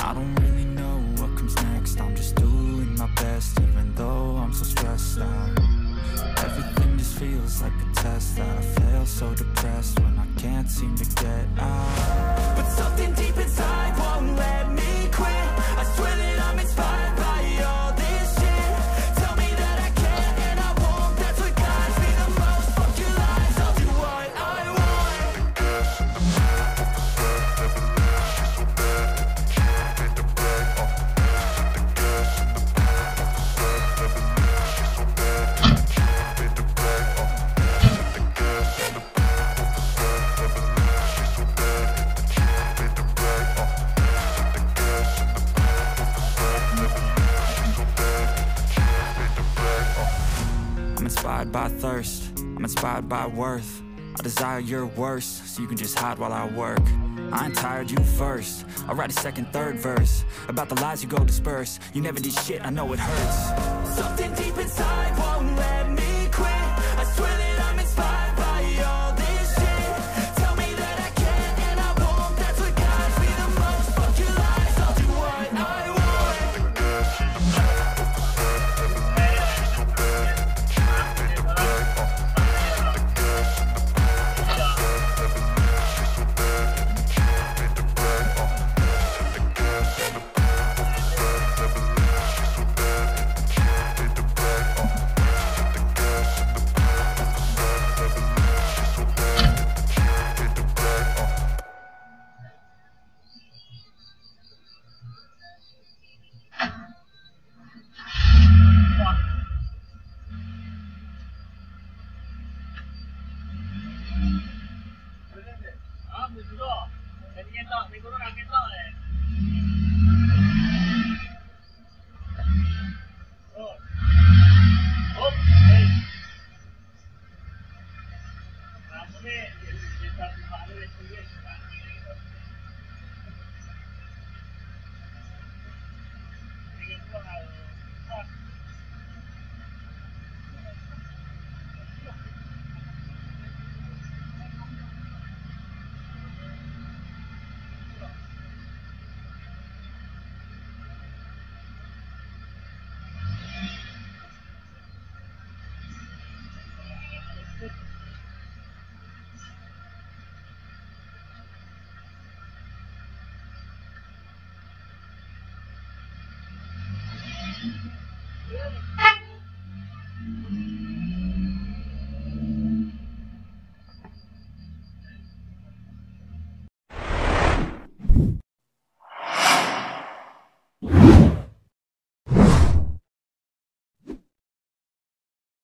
I don't really know what comes next. I'm just doing my best, even though I'm so stressed out. Everything just feels like a test that I fail, so depressed when I can't seem to get out. But something deep inside won't let me quit. I swear that I'm inspired by all this shit. Tell me that I can and I won't. That's what guides me the most. Fuck your lies, I'll do what I want. The gas in the middle of the set, never leaves you so bad. Hit the brag, hit the gas in the middle of the set, never leaves you so bad. Hit the brag, hit the gas in the middle of the set, never leaves you so bad. Hit the brag, hit the gas in the middle of the set, never leaves you so bad. Hit the brag, I'm inspired by thirst, I'm inspired by worth. I desire your worst, so you can just hide while I work. I ain't tired, you first. I'll write a second, third verse about the lies you go disperse. You never did shit, I know it hurts. Something deep inside won't let me quit. I swear that I'm inspired by all this shit. Tell me that I can and I won't. That's what guides me the most. Fuck your lies, I'll do what I want. The gas in the middle of the set, never leaves you so bad. Hit the brag, the gas in the middle of the set, never leaves you so bad. Hit the brag, the gas in the middle of the set, never leaves you so bad. Hit the brag, the gas in the middle of the set, never leaves you so bad. Hit the brag,